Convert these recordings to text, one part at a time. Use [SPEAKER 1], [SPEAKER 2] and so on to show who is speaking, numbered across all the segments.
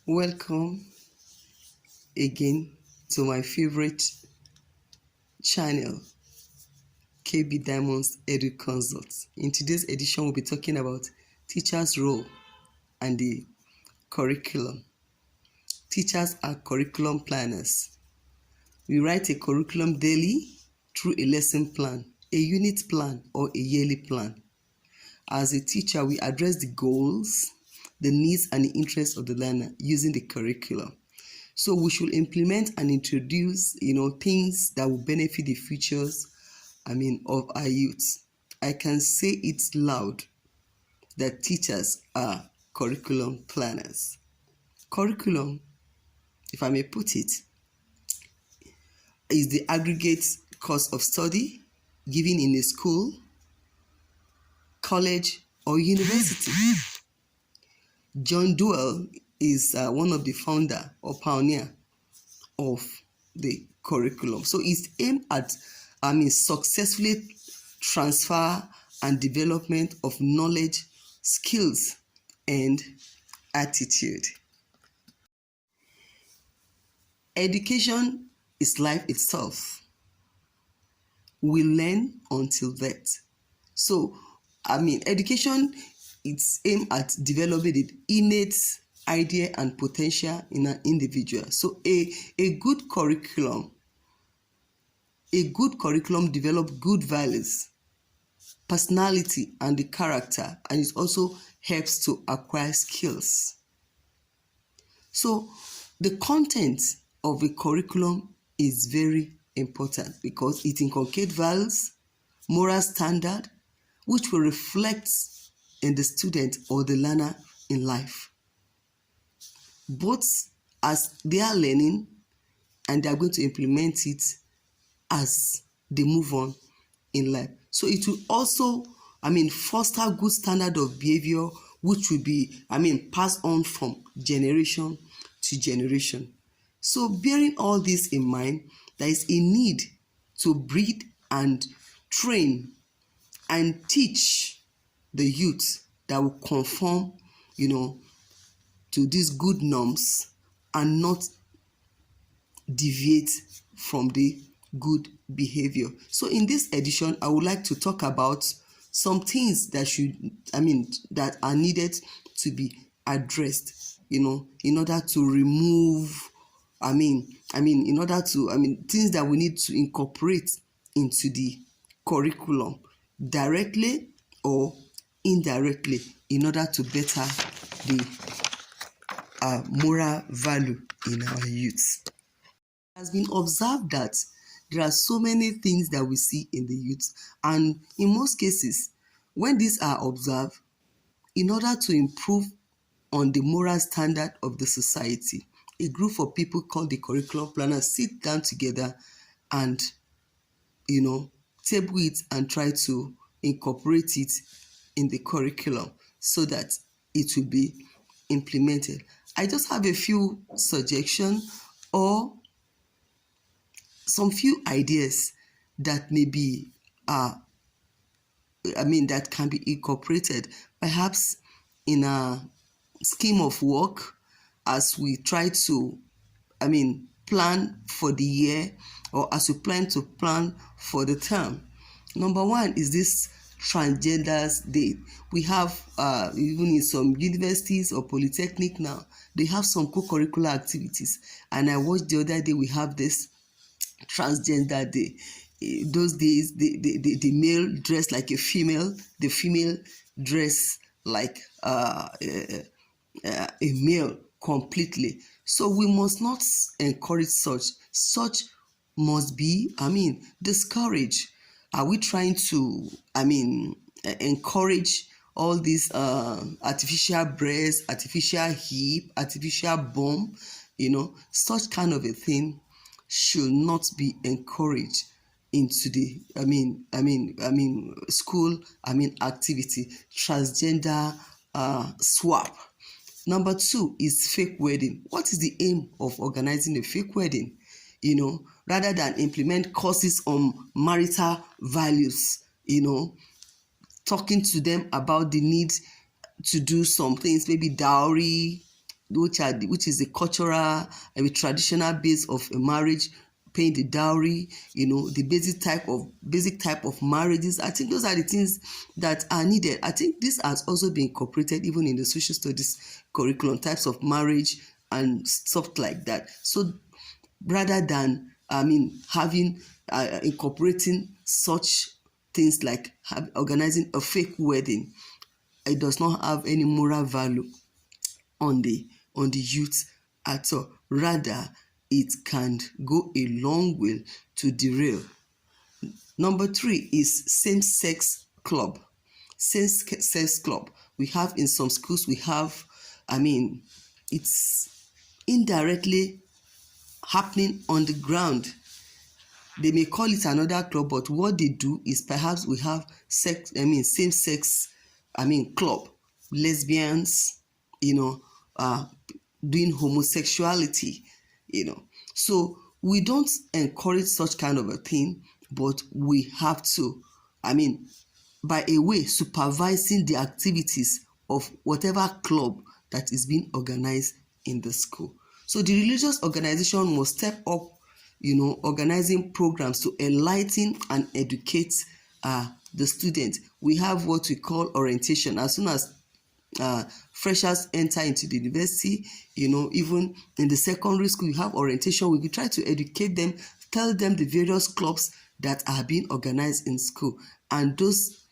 [SPEAKER 1] Welcome again to my favorite channel, KB Diamond's Edu Consult. In today's edition, we'll be talking about teachers' role and the curriculum. Teachers are curriculum planners. We write a curriculum daily through a lesson plan, a unit plan, or a yearly plan. As a teacher, we address the goals, the needs, and the interests of the learner using the curriculum. So we should implement and introduce, things that will benefit the futures, of our youth. I can say it loud that teachers are curriculum planners. Curriculum, if I may put it, is the aggregate course of study given in a school, college, or university. John Dewey is one of the founder or pioneer of the curriculum. So it's aimed at successfully transfer and development of knowledge, skills, and attitude. Education is life itself. We learn until death. So, education, it's aimed at developing the innate idea and potential in an individual. So a good curriculum develops good values, personality, and the character, and it also helps to acquire skills. So the content of a curriculum is very important because it inculcates values, moral standard, which will reflect in the student or the learner in life, both as they are learning and they are going to implement it as they move on in life. So it will also, foster good standard of behavior, which will be, passed on from generation to generation. So bearing all this in mind, there is a need to breed and train and teach the youth that will conform, to these good norms and not deviate from the good behavior. So in this edition, I would like to talk about some things that that are needed to be addressed, in order to remove, in order to, things that we need to incorporate into the curriculum directly or indirectly in order to better the moral value in our youth. It has been observed that there are so many things that we see in the youth, and in most cases, when these are observed, in order to improve on the moral standard of the society, a group of people called the curriculum planners sit down together and, table it and try to incorporate it in the curriculum so that it will be implemented. I just have a few suggestions or some few ideas that may be, that can be incorporated perhaps in a scheme of work as we try to, plan for the year or as we plan for the term. Number one is this Transgenders Day. We have, even in some universities or polytechnic now, they have some co-curricular activities. And I watched the other day, we have this Transgender Day. Those days, the male dress like a female, the female dress like a male completely. So we must not encourage such. Such must be, discouraged. Are we trying to, encourage all these artificial breasts, artificial hip, artificial bum? Such kind of a thing should not be encouraged into the school activity. Transgender swap. Number two is fake wedding. What is the aim of organizing a fake wedding? Rather than implement courses on marital values, talking to them about the need to do some things, maybe dowry, which is the cultural and the traditional base of a marriage, paying the dowry, the basic type of marriages. I think those are the things that are needed. I think this has also been incorporated even in the social studies curriculum, types of marriage and stuff like that. So rather than having incorporating such things like organizing a fake wedding, it does not have any moral value on the youth at all. Rather, it can go a long way to derail. Number 3 is same-sex club. Same-sex club. We have in some schools, it's indirectly happening on the ground. They may call it another club, but what they do is perhaps we have same-sex, club, lesbians, doing homosexuality, So we don't encourage such kind of a thing, but we have to, by a way, supervising the activities of whatever club that is being organized in the school. So the religious organization must step up, organizing programs to enlighten and educate the students. We have what we call orientation. As soon as freshers enter into the university, even in the secondary school, you have orientation. We will try to educate them, tell them the various clubs that are being organized in school. And those,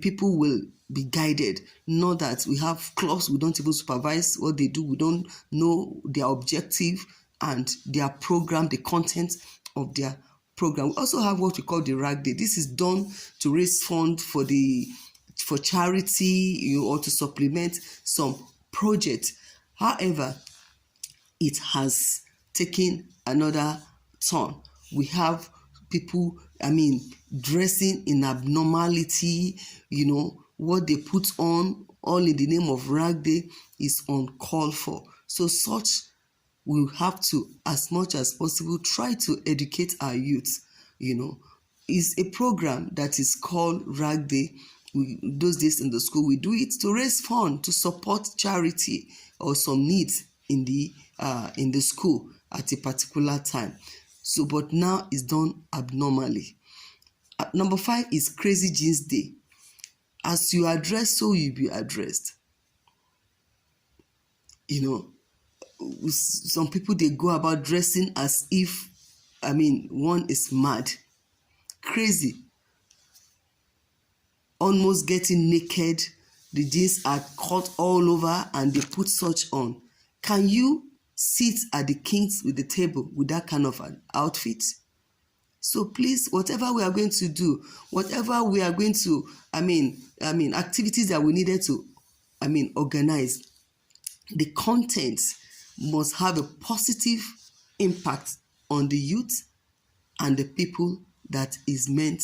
[SPEAKER 1] people will be guided. Not that we have clubs, we don't even supervise what they do. We don't know their objective and their program, the content of their program. We also have what we call the RAG Day. This is done to raise funds for charity, or to supplement some project. However, it has taken another turn. We have people, dressing in abnormality, what they put on, all in the name of RAG Day, is uncalled for. So such, we have to, as much as possible, try to educate our youth. It's a program that is called RAG Day. Those days in the school, we do it to raise funds, to support charity or some needs in the school at a particular time. So, but now it's done abnormally. Number 5 is Crazy Jeans Day. As you are dressed, so you be addressed. Some people, they go about dressing as if, one is mad, crazy, almost getting naked. The jeans are cut all over and they put such on. Can you sit at the kings with the table with that kind of an outfit? So please, whatever we are going to do, whatever we are going to, activities that we needed to, organize, the content must have a positive impact on the youth and the people that is meant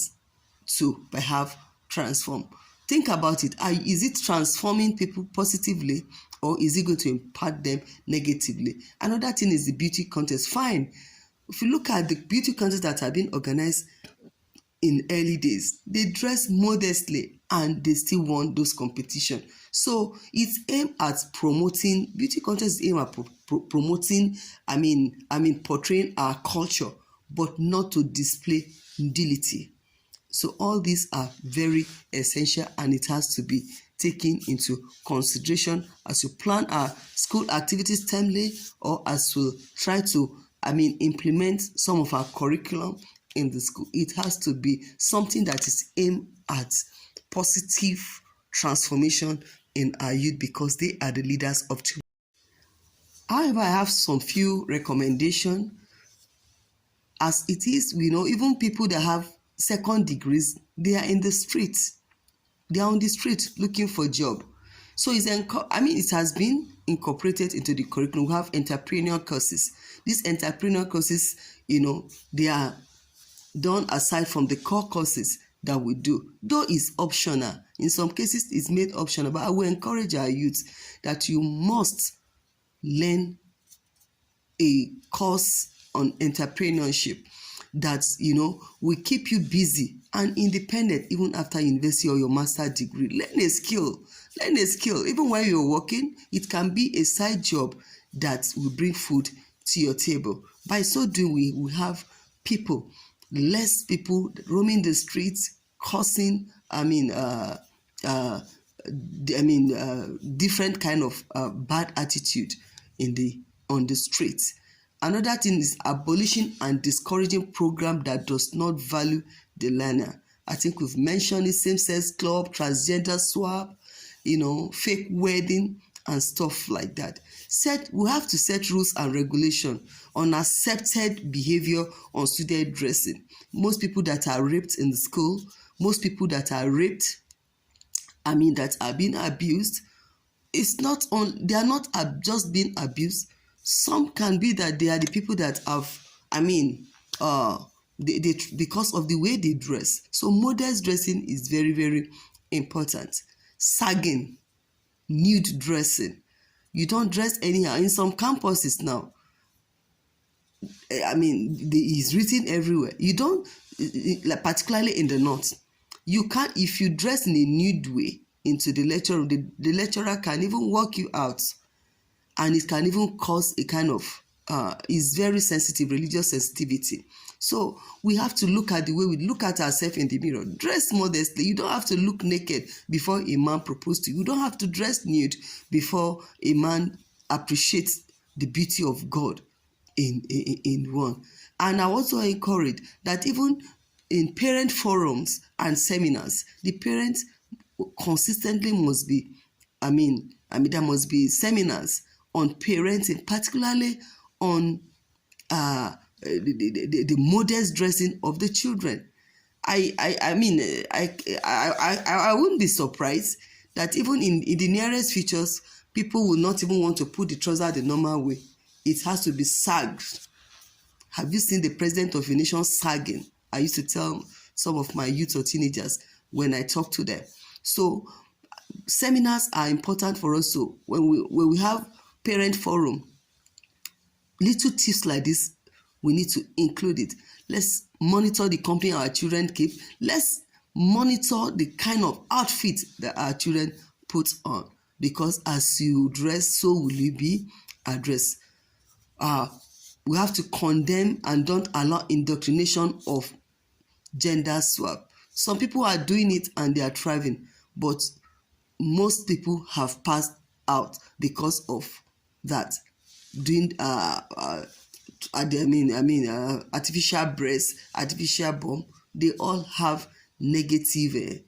[SPEAKER 1] to perhaps transform. Think about it. Is it transforming people positively, or is it going to impact them negatively? Another thing is the beauty contest. Fine. If you look at the beauty contests that have been organized in early days, they dress modestly and they still won those competitions. So it's aimed at promoting, beauty contests aim at promoting, portraying our culture, but not to display nudity. So all these are very essential, and it has to be taken into consideration as you plan our school activities timely, or as we try to implement some of our curriculum in the school. It has to be something that is aimed at positive transformation in our youth, because they are the leaders of tomorrow. However, I have some few recommendations. As it is, even people that have second degrees, they are in the streets. They are on the street looking for a job. So it has been incorporated into the curriculum. We have entrepreneurial courses. These entrepreneurial courses, they are done aside from the core courses that we do. Though it's optional. In some cases, it's made optional. But I will encourage our youth that you must learn a course on entrepreneurship. that, will keep you busy and independent even after university or your master's degree. Learn a skill. Even while you're working, it can be a side job that will bring food to your table. By so doing, we have less people roaming the streets, causing, different kind of bad attitude on the streets. Another thing is abolishing and discouraging program that does not value the learner. I think we've mentioned it: same-sex club, transgender swap, fake wedding and stuff like that. We have to set rules and regulation on accepted behavior on student dressing. Most people that are raped in the school, most people that are raped, that are being abused, they are not just being abused. Some can be that they are the people that have, because of the way they dress. So modest dressing is very, very important. Sagging, nude dressing. You don't dress anyhow. In some campuses now, it's written everywhere. You don't, particularly in the north, you can't, if you dress in a nude way into the lecture room, the lecturer can even walk you out, and it can even cause a kind of, is very sensitive, religious sensitivity. So we have to look at the way we look at ourselves in the mirror. Dress modestly. You don't have to look naked before a man proposes to you. You don't have to dress nude before a man appreciates the beauty of God in one. And I also encourage that even in parent forums and seminars, the parents consistently must be, there must be seminars on parenting, particularly on the modest dressing of the children. I wouldn't be surprised that even in the nearest futures, people will not even want to put the trouser the normal way. It has to be sagged. Have you seen the president of a nation sagging? I used to tell some of my youth or teenagers when I talk to them. So seminars are important for us. So when we have parent forum, little tips like this, we need to include it. Let's monitor the company our children keep. Let's monitor the kind of outfit that our children put on, because as you dress, so will you be addressed. We have to condemn and don't allow indoctrination of gender swap. Some people are doing it and they are thriving, but most people have passed out because of that. Doing artificial breast, artificial bum, they all have negative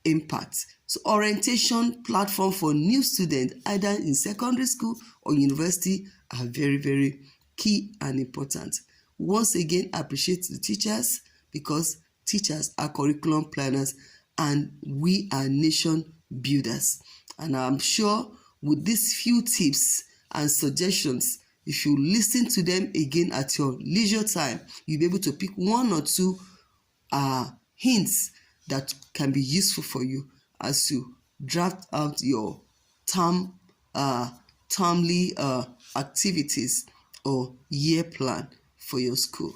[SPEAKER 1] impact. So orientation platform for new students, either in secondary school or university, are very, very key and important. Once again, appreciate the teachers, because teachers are curriculum planners and we are nation builders. And I'm sure with these few tips and suggestions, if you listen to them again at your leisure time, you'll be able to pick one or two hints that can be useful for you as you draft out your termly activities or year plan for your school.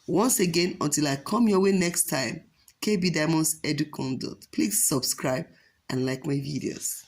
[SPEAKER 1] Once again, until I come your way next time, KB Diamonds Edu Conduct, please subscribe and like my videos.